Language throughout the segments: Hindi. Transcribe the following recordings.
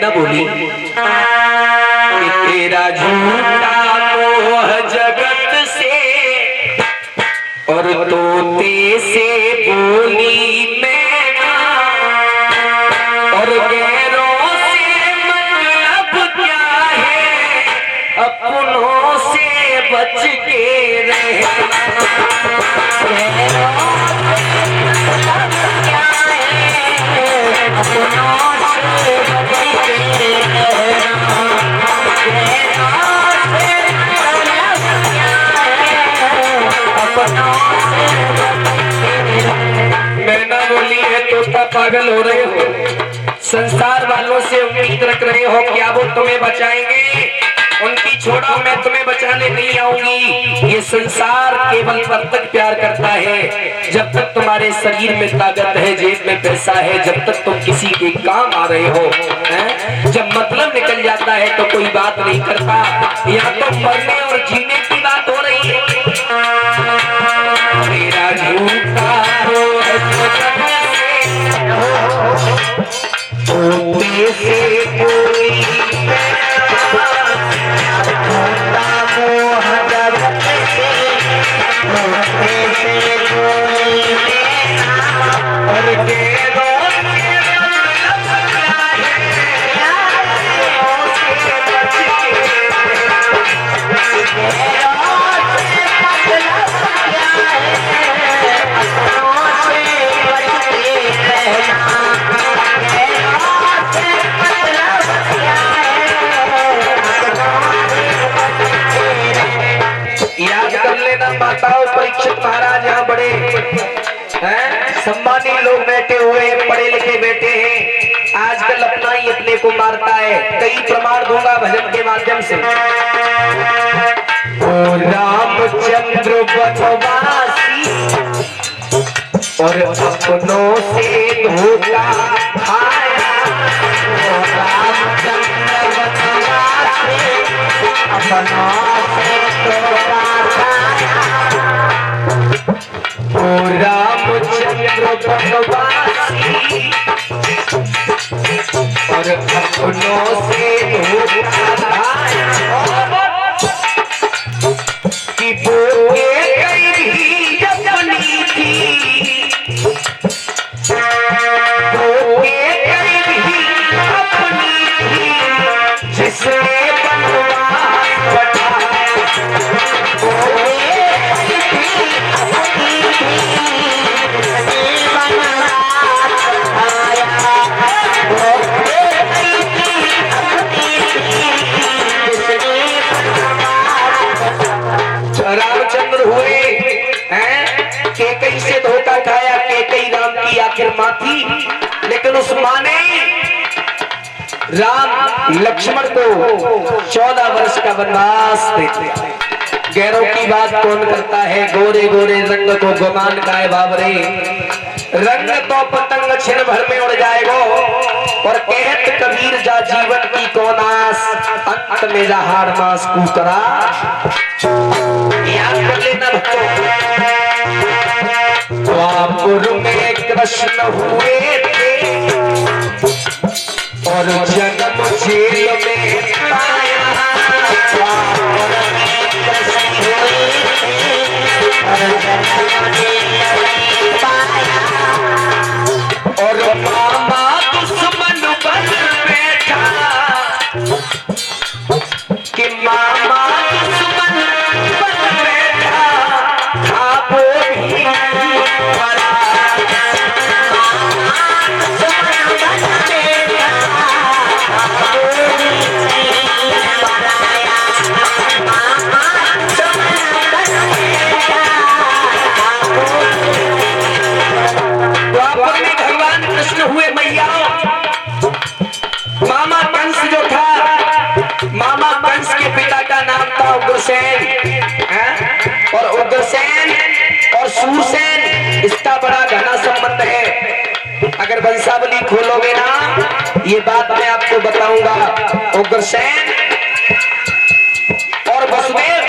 मैना बोली कि तेरा झूठा मोह जगत से और तोते से बोली मैना, और गैरों से मतलब क्या है, अपनों से बच के रहना। मैना बोली है तोता पागल हो रहे हो, संसार वालों से उम्मीद रख रहे हो क्या वो तुम्हें बचाएंगे, उनकी छोड़ो मैं तुम्हें बचाने नहीं आऊंगी। ये संसार केवल तब तक प्यार करता है जब तक तुम्हारे शरीर में ताकत है, जेब में पैसा है, जब तक तुम किसी के काम आ रहे हो हैं? जब मतलब निकल जाता है तो कोई बात नहीं करता। यहाँ तो मरने और जीने की बात हो रही है। तेरा झूठा से कोई माताओं, परीक्षित महाराज यहाँ बड़े हैं सम्मानी लोग बैठे हुए हैं, पढ़े लिखे बैठे हैं। आजकल अपना ही अपने को मारता है। कई प्रमाण दूंगा भजन के माध्यम से। ओ रामचंद्र वनवासी और अपनों से धोखा खाया, रामचंद्र वनवासी अपनों से धोखा रामचंद्र वनवासी और अपनों से धोखा खाया कि वो कई भी अपनी थी, वो कई भी अपनी थी, जिसने वनवास बढ़ाया। रामचंद्र हुए हैं, केकई से धोखा खाया, केकई राम की आखिर मां थी, लेकिन उस मां ने राम लक्ष्मण को 14 वर्ष का वनवास दे दिया। गैरों की बात कौन करता है, गोरे गोरे रंग को गुमान का है बाबरे, रंग तो पतंग क्षण भर में उड़ जाएगा। और कहत कबीर जा जीवन की कौन आस, अंत में जा हार मास कूकरा। याद कर लेना भक्तों, द्वापर में कृष्ण हुए थे और जन्म जेल में पाया। और मामा दुश्मन बन बैठा कि मामा दुश्मन बन बैठा, खाबो भी पड़ा। हुए मैया, मामा कंस जो था, मामा कंस के पिता का नाम था उग्रसेन, और उग्रसेन और सूरसेन इसका बड़ा घना संबंध है। अगर वंशावली खोलोगे ना, ये बात मैं आपको बताऊंगा। उग्रसेन और वसुदेव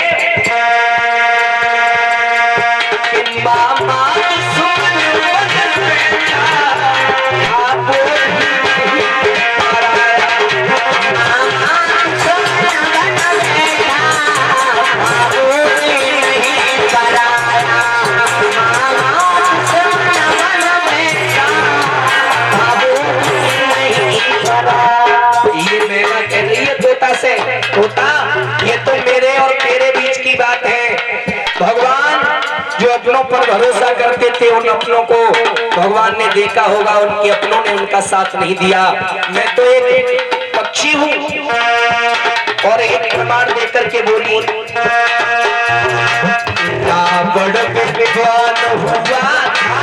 मामा पर भरोसा करते थे उन अपनों को भगवान ने देखा होगा, उनके अपनों ने उनका साथ नहीं दिया। मैं तो एक पक्षी हूँ और एक प्रमाण देकर के बोली, रावण विद्वान हुआ था,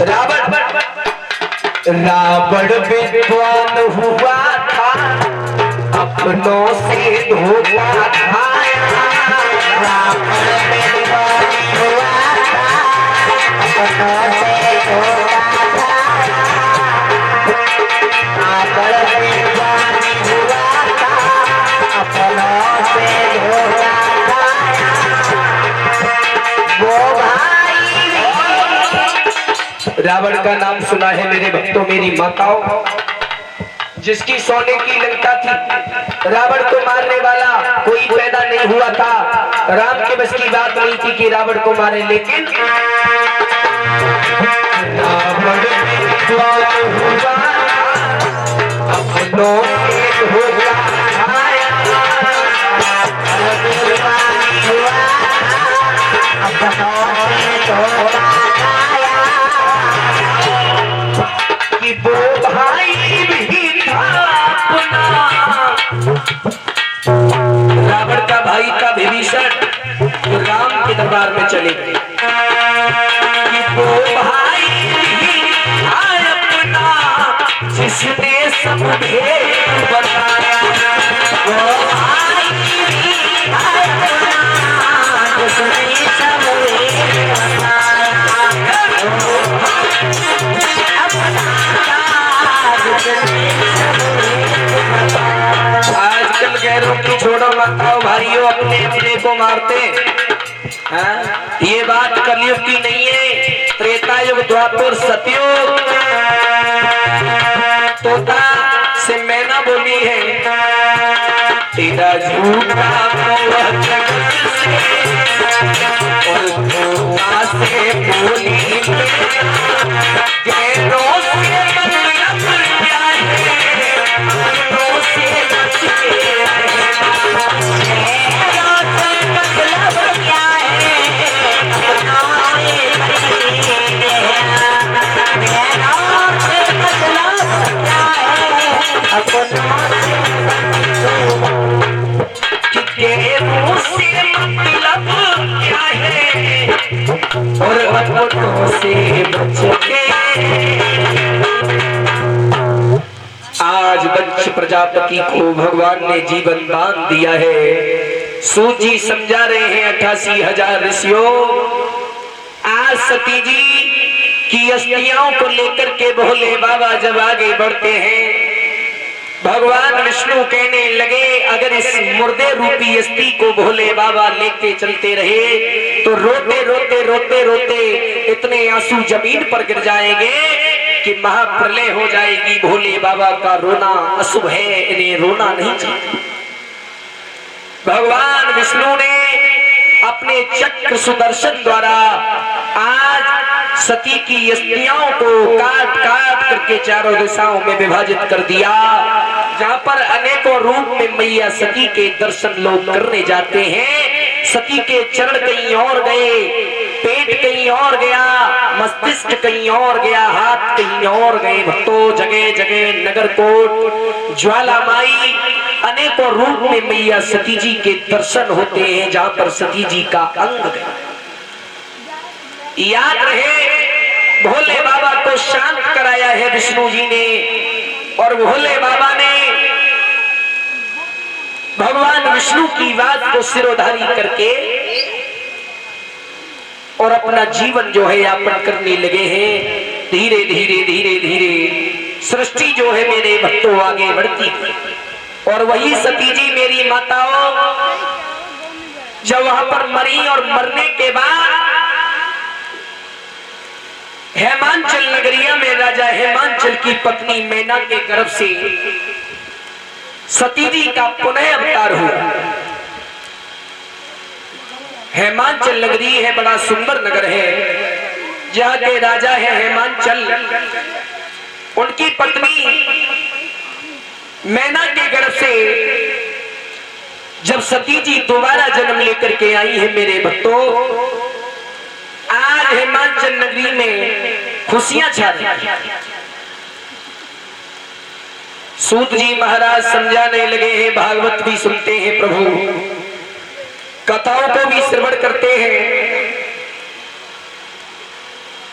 रावण विद्वान हुआ था, अपनों से धोखा खाया। रावण विद्वान हुआ था, अपनों से धोखा खाया। रावण विद्वान हुआ था, अपनों से धोखा खाया। वो रावण का नाम सुना है मेरे भक्तों, मेरी माताओं, जिसकी सोने की लंका थी। रावण को मारने वाला कोई पैदा नहीं हुआ था। राम के बस की बात नहीं थी कि रावण को मारे, लेकिन रावण विद्वान हुआ, अपनों से धोखा खाया। हुआ, अपनों से धोखा खाया। कि वो भाई भी था अपना, रावण का भाई था विभीषण, जो राम के दरबार में चले गए। कि वो भाई भी था अपना, जिसने सब भेद बताया। वो भाई भी था अपना, जिसने सब भेद बताया। आजकल गैरों की छोड़ो माताओं भाइयों, अपने अपने को मारते हैं। ये बात कलयुग की नहीं है, त्रेता युग, द्वापर, सतयुग। तोता से मैना बोली है, तेरा झूठा मोह से, और तोता से बोली गैरों से और अपनों से बच के। आज दक्ष प्रजापति को भगवान ने जीवन दान दिया है। सूजी समझा रहे हैं 88,000 ऋषियों। आज सती जी की अस्थियों को लेकर के भोले बाबा जब आगे बढ़ते हैं, भगवान विष्णु कहने लगे अगर इस मुर्दे रूपी अस्थि को भोले बाबा लेके चलते रहे तो रोते रोते रोते रोते इतने आंसू जमीन पर गिर जाएंगे कि महाप्रलय हो जाएगी। भोले बाबा का रोना अशुभ है, इन्हें रोना नहीं चाहिए। भगवान विष्णु ने अपने चक्र सुदर्शन द्वारा आज सती की अस्थियों को काट काट करके चारों दिशाओं में विभाजित कर दिया। जहाँ पर अनेकों रूप में मैया सती के दर्शन लोग करने जाते हैं। सती के चरण कहीं और गए, पेट कहीं और गया, मस्तिष्क कहीं और गया, हाथ कहीं और गए। भक्तों, जगह जगह नगरकोट, ज्वालामाई, अनेकों रूप में मैया सती जी के दर्शन होते हैं, जहाँ पर सती जी का अंग गया। याद रहे भोले बाबा को शांत कराया है विष्णु जी ने, और भोले बाबा ने भगवान विष्णु की बात को सिरोधारी करके और अपना जीवन जो है यापन करने लगे हैं। धीरे धीरे धीरे धीरे सृष्टि जो है मेरे भक्तों आगे बढ़ती है। और वही सती जी मेरी माताओं जब वहां पर मरी और मरने के बाद हेमांचल नगरिया में राजा हेमांचल की पत्नी मैना के गर्भ से सती जी का पुनः अवतार हुआ। हेमांचल नगरी है, बड़ा सुंदर नगर है, जहाँ के राजा है हेमांचल। उनकी पत्नी मैना के गर्भ से जब सती जी दोबारा जन्म लेकर के आई है मेरे भक्तों, हिमाचल नगरी में खुशियां छा रही। सूत जी महाराज समझाने लगे हैं, भागवत भी सुनते हैं प्रभु, कथाओं को भी श्रवण करते हैं।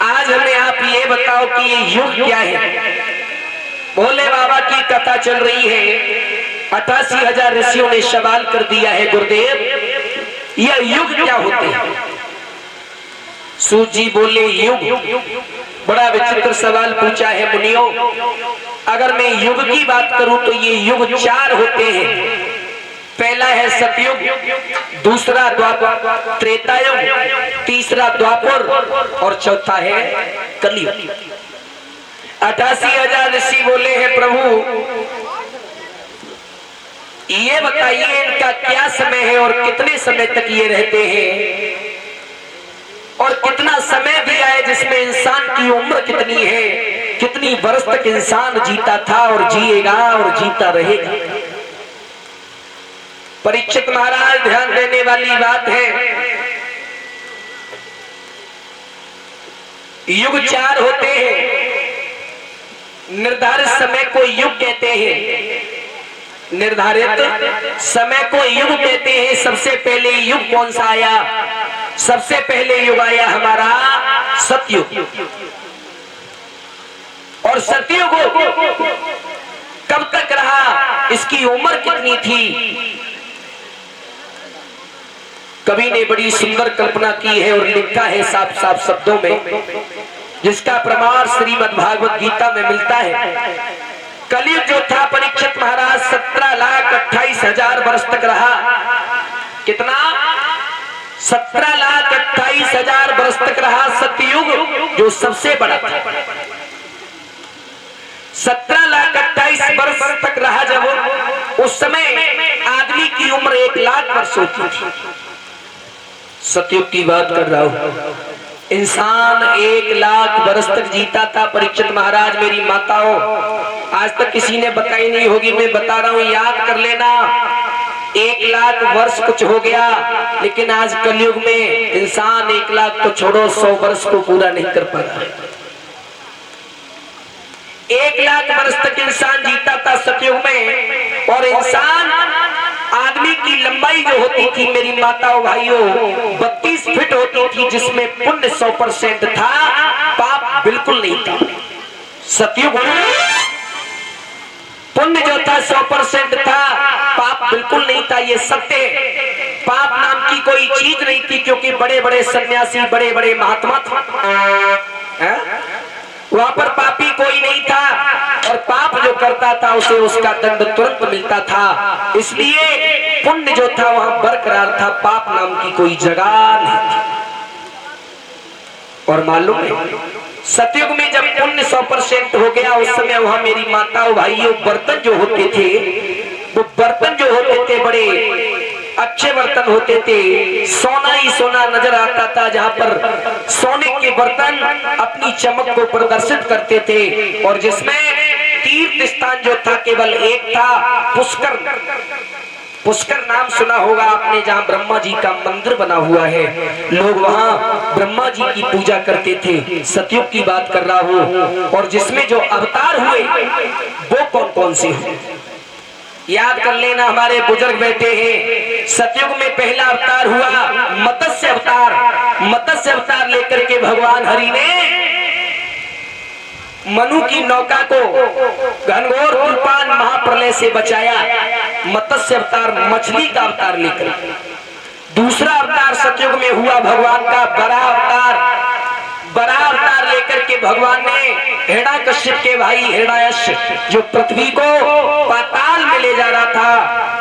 आज हमें आप ये बताओ कि ये युग क्या है। भोले बाबा की कथा चल रही है, 88,000 ऋषियों ने सवाल कर दिया है, गुरुदेव यह युग क्या होते हैं। सूत जी बोले, युग बड़ा विचित्र सवाल पूछा है मुनियों। अगर मैं युग की बात करूं तो ये युग 4 होते हैं। पहला है सतयुग, दूसरा द्वापर त्रेतायुग, तीसरा द्वापर और चौथा है कलयुग। 88,000 ऋषि बोले हैं, प्रभु ये बताइए इनका क्या समय है और कितने समय तक ये रहते हैं, और कितना समय भी आए जिसमें इंसान की उम्र कितनी है, कितनी वर्ष तक इंसान जीता था और जिएगा और जीता रहेगा। परीक्षित महाराज ध्यान देने वाली बात है, युग 4 होते हैं। निर्धारित समय को युग कहते हैं, निर्धारित समय को युग कहते हैं। सबसे पहले युग कौन सा आया? सबसे पहले युग आया हमारा सतयुग। और सतयुग कब तक रहा, इसकी उम्र कितनी थी? कवि ने बड़ी सुंदर कल्पना की है और लिखा है साफ साफ शब्दों में, जिसका प्रमाण श्रीमद् भागवत गीता में मिलता है। कलयुग जो था परीक्षित महाराज 17,28,000 वर्ष तक रहा। कितना? 17,28,000 वर्ष तक रहा सतयुग, जो सबसे बड़ा था। 17,28,000 वर्ष तक रहा जब, उस समय आदमी की उम्र 1,00,000 वर्ष होती थी। सतयुग की बात कर रहा हूं। इंसान 1,00,000 वर्ष तक जीता था। परीक्षित महाराज, मेरी माताओं, आज तक किसी ने बताई नहीं होगी, मैं बता रहा हूं, याद कर लेना। 1,00,000 वर्ष कुछ हो गया, लेकिन आज कलयुग में इंसान 1,00,000 तो छोड़ो, 100 वर्ष को पूरा नहीं कर पा रहा। 1,00,000 वर्ष तक इंसान जीता था सतयुग में। और इंसान, आदमी की लंबाई जो होती थी मेरी माताओं भाइयों, 32 फीट होती थी, जिसमें पुण्य 100% था, पाप बिल्कुल नहीं था। सतयुग पुण्य जो था 100% था, पाप बिल्कुल नहीं था। ये सत्य, पाप नाम की कोई चीज नहीं थी, क्योंकि बड़े बड़े सन्यासी, बड़े बड़े महात्मा थे, वहां पर पापी कोई नहीं था। और पाप जो करता था उसे उसका दंड तुरंत मिलता था। इसलिए पुण्य जो था वहां बरकरार था, पाप नाम की कोई जगह नहीं थी। और मालूम है, सतयुग में जब पुण्य 100% हो गया, उस समय वहां मेरी माताओं भाइयों, बर्तन जो होते थे, वो बर्तन जो होते थे बड़े अच्छे बर्तन होते थे। सोना ही सोना नजर आता था, जहां पर सोने के बर्तन अपनी चमक को प्रदर्शित करते थे। और जिसमें तीर्थ स्थान जो था केवल एक था, पुष्कर। पुष्कर नाम सुना होगा आपने, जहां ब्रह्मा जी का मंदिर बना हुआ है। लोग वहां ब्रह्मा जी की पूजा करते थे। सतयुग की बात कर रहा हूं। और जिसमें जो अवतार हुए वो कौन कौन से हुए, याद कर लेना, हमारे बुजुर्ग बैठे हैं। सतयुग में पहला अवतार हुआ मत्स्य अवतार। मत्स्य अवतार लेकर के भगवान हरि ने मनु की नौका को घनघोर तूफान महाप्रलय से बचाया। मत्स्य अवतार, मछली का अवतार लेकर। दूसरा अवतार सतयुग में हुआ भगवान का बराह अवतार। बराह अवतार लेकर के भगवान ने हिरण्यकश्यप के भाई हिरण्याक्ष, जो पृथ्वी को पाताल में ले जा रहा था,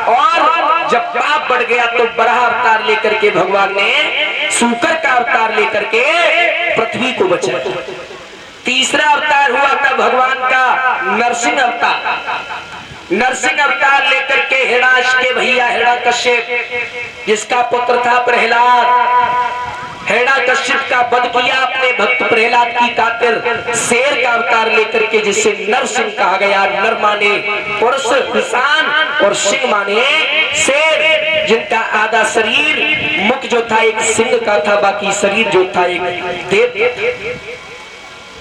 और जब पाप बढ़ गया तो बराह अवतार लेकर के भगवान ने सूकर का अवतार लेकर के पृथ्वी को बचाया। तीसरा अवतार हुआ था भगवान का नरसिंह अवतार। नरसिंह अवतार लेकर के हिरण्याक्ष के भैया हिरण्यकश्यप, जिसका पुत्र था प्रहलाद, हिरण्यकश्यप का वध किया अपने भक्त प्रहलाद की खातिर। शेर का अवतार लेकर के, जिसे नरसिंह कहा गया। नर माने पुरुष इंसान और सिंह माने शेर। जिनका आधा शरीर, मुख जो था एक सिंह का था, बाकी शरीर जो था एक देव।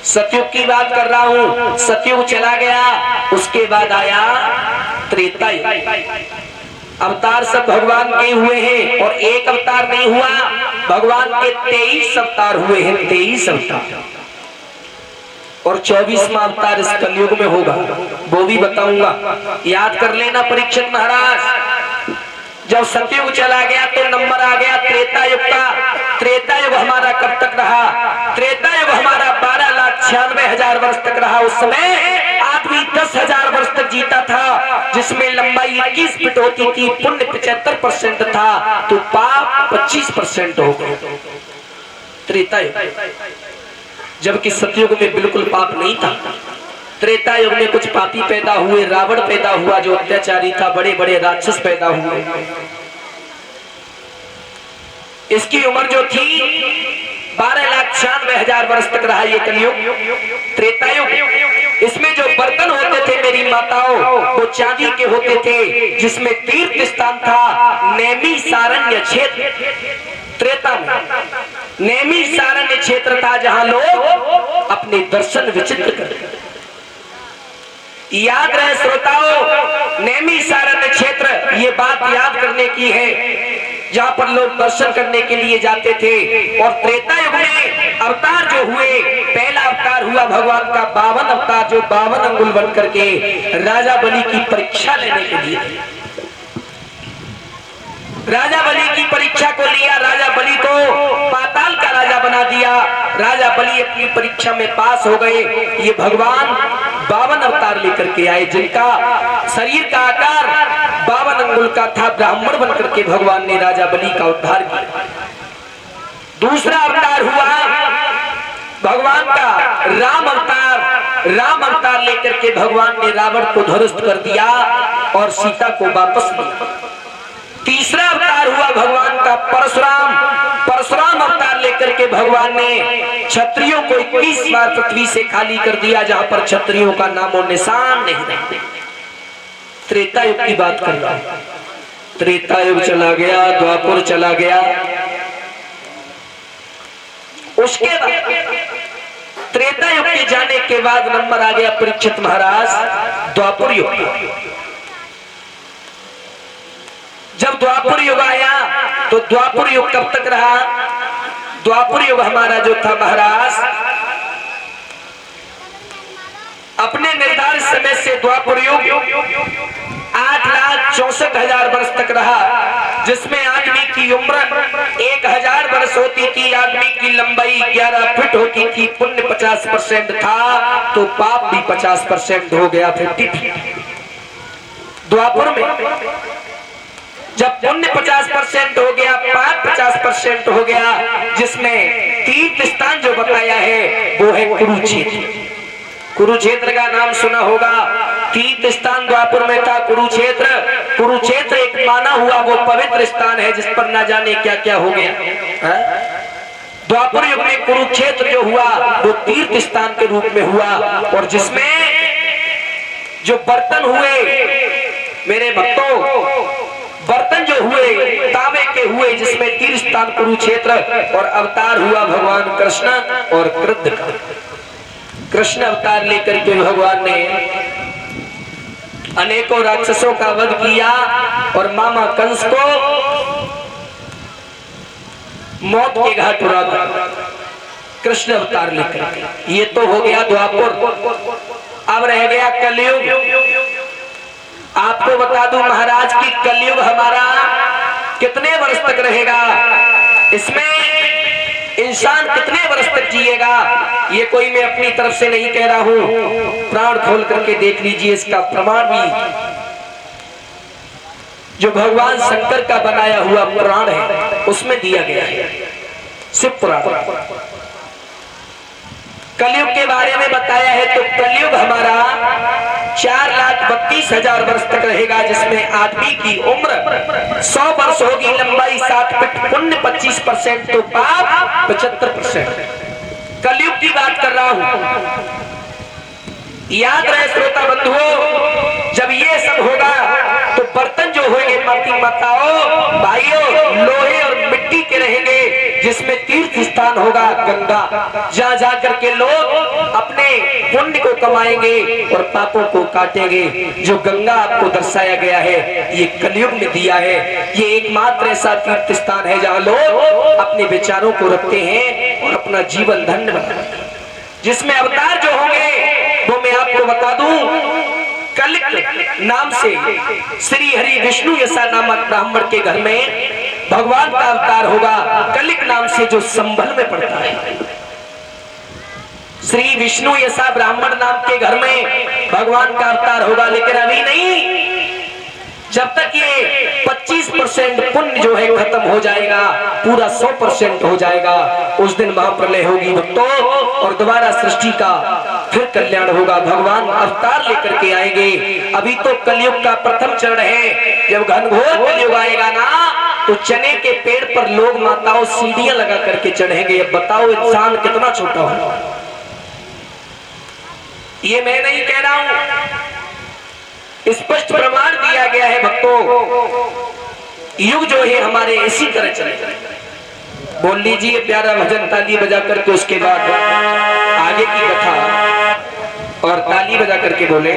सतयुग की बात कर रहा हूं। सतयुग चला गया, उसके बाद आया त्रेता युग। अवतार सब भगवान के हुए हैं और एक अवतार नहीं हुआ, भगवान के 23 अवतार हुए हैं, 23 अवतार। और 24वां अवतार इस कलयुग में होगा, वो भी बताऊंगा, याद कर लेना परीक्षित महाराज। जब सतयुग चला गया तो नंबर आ गया त्रेता युग का। त्रेता युग हमारा कब तक रहा? त्रेता युग हमारा 12,96,000 वर्ष तक रहा। उस समय आदमी 10,000 वर्ष तक जीता था, जिसमें लंबाई 21 फीट होती थी, पुण्य 75% था, तो पाप 25% हो गए। त्रेता युग। जबकि सतयुग में बिल्कुल पाप नहीं था। त्रेता युग में कुछ पापी पैदा हुए, रावण पैदा हुआ जो अत्याचारी था, बड़े बड़े राक्षस पैदा हुए। इसकी उम्र जो थी 12,96,000 वर्ष तक रहा ये कलयुग, त्रेता युग। इसमें जो बर्तन होते थे मेरी माताओं, वो चांदी के होते थे, जिसमें तीर्थ स्थान था नैमिषारण्य क्षेत्र। त्रेता में नैमिषारण्य क्षेत्र था, जहां लोग अपने दर्शन विचित्र करते। याद रहे श्रोताओं, नैमिषारण्य क्षेत्र, ये बात याद करने की है, जहां पर लोग दर्शन करने के लिए जाते थे। और त्रेता युग में अवतार जो हुए, पहला अवतार हुआ भगवान का 52 अवतार, जो 52 अंगुल बन करके राजा बलि की परीक्षा लेने के लिए, राजा बलि की परीक्षा को लिया। राजा बलि को पाताल का राजा बना दिया। राजा बलि अपनी परीक्षा में पास हो गए। ये भगवान 52 अवतार लेकर के आए, जिनका शरीर का आकार 52 अंगुल का था। ब्राह्मण बनकर के भगवान ने राजा बलि का उद्धार किया। दूसरा अवतार हुआ भगवान का राम अवतार। राम अवतार लेकर के भगवान ने रावण को ध्वस्त कर दिया और सीता को वापस दिया। तीसरा अवतार हुआ भगवान का परशुराम। परशुराम अवतार लेकर के भगवान ने क्षत्रियों को 21 बार पृथ्वी से खाली कर दिया, जहां पर क्षत्रियों का नामो निशान नहीं रहा। त्रेता युग की बात कर रहा हूं। त्रेता युग चला गया, द्वापर चला गया। उसके बाद त्रेता युग के जाने के बाद नंबर आ गया परीक्षित महाराज द्वापर युग। जब द्वापर युग आया तो द्वापर युग कब तक रहा? द्वापर युग हमारा जो था महाराज, अपने निर्धारित समय से द्वापर युग 8,64,000 वर्ष तक रहा, जिसमें आदमी की उम्र 1,000 वर्ष होती थी, आदमी की लंबाई 11 फीट होती थी, पुण्य 50% था, तो पाप भी 50% हो गया, 50। द्वापर में जब पुण्य 50% हो गया, पाप 50% हो गया, जिसमें तीर्थ स्थान जो बताया है वो है कुरुक्षेत्र। कुरुक्षेत्र का नाम सुना होगा। तीर्थ स्थान द्वापर में था कुरुक्षेत्र। कुरुक्षेत्र एक माना हुआ वो पवित्र स्थान है, जिस पर ना जाने क्या क्या हो गया। द्वापर युग में कुरुक्षेत्र जो हुआ वो तीर्थ स्थान के रूप में हुआ, और जिसमें जो बर्तन हुए मेरे भक्तों, बर्तन जो हुए तांबे के हुए, जिसमें तीर्थ स्थान कुरुक्षेत्र, और अवतार हुआ भगवान कृष्ण और कृष्ण का। कृष्ण अवतार लेकर के भगवान ने अनेकों राक्षसों का वध किया और मामा कंस को मौत के घाट उड़ा दिया। कृष्ण अवतार लेकर। ये तो हो गया द्वापर। अब रह गया कलयुग। आपको बता दूं महाराज की कलयुग हमारा कितने वर्ष तक रहेगा, इसमें इंसान कितने वर्ष तक जिएगा, ये कोई मैं अपनी तरफ से नहीं कह रहा हूं। प्राण खोल करके देख लीजिए, इसका प्रमाण भी जो भगवान शंकर का बनाया हुआ पुराण है उसमें दिया गया है, शिव पुराण। कलयुग के बारे में बताया है तो कलयुग हमारा 4,32,000 वर्ष तक रहेगा, जिसमें आदमी की उम्र 100 वर्ष होगी, लंबाई 7 फीट, पुण्य 25%, तो पाप 75%। कलयुग की बात कर रहा हूं। याद रहे श्रोता बंधुओं, जब ये सब होगा तो बर्तन जो होंगे माताओं भाइयों लोहे और मिट्टी के रहेंगे, जिसमें तीर्थ स्थान होगा गंगा, जहाँ जाकर के लोग अपने पुण्य को कमाएंगे और पापों को काटेंगे। जो गंगा आपको दर्शाया गया है ये कलयुग में दिया है, ये एकमात्र ऐसा तीर्थ स्थान है जहाँ लोग अपने विचारों को रखते हैं और अपना जीवन धन्य बनाते हैं। जिसमें अवतार जो होंगे वो मैं आपको बता दूं, कलिक नाम से श्री हरि विष्णु यशा नामक ब्राह्मण के घर में भगवान का अवतार होगा। कलिक नाम से जो संभल में पड़ता है, श्री विष्णु यशा ब्राह्मण नाम के घर में भगवान का अवतार होगा। लेकिन अभी नहीं, जब तक ये 25% पुण्य जो है खत्म हो जाएगा, पूरा 100% हो जाएगा, उस दिन महाप्रलय होगी भक्तों, और दोबारा सृष्टि का फिर कल्याण होगा। भगवान अवतार लेकर के आएंगे। अभी तो कलयुग का प्रथम चरण है। जब घनघोर कलयुग आएगा ना, तो चने के पेड़ पर लोग माताओं सीढ़ियां लगा करके चढ़ेंगे। अब बताओ इंसान कितना छोटा होगा। ये मैं नहीं कह रहा हूं, स्पष्ट प्रमाण दिया गया है भक्तों। युग जो है हमारे इसी तरह चले। बोल लीजिए प्यारा भजन ताली बजा करके, उसके बाद आगे की कथा और ताली बजा करके बोले।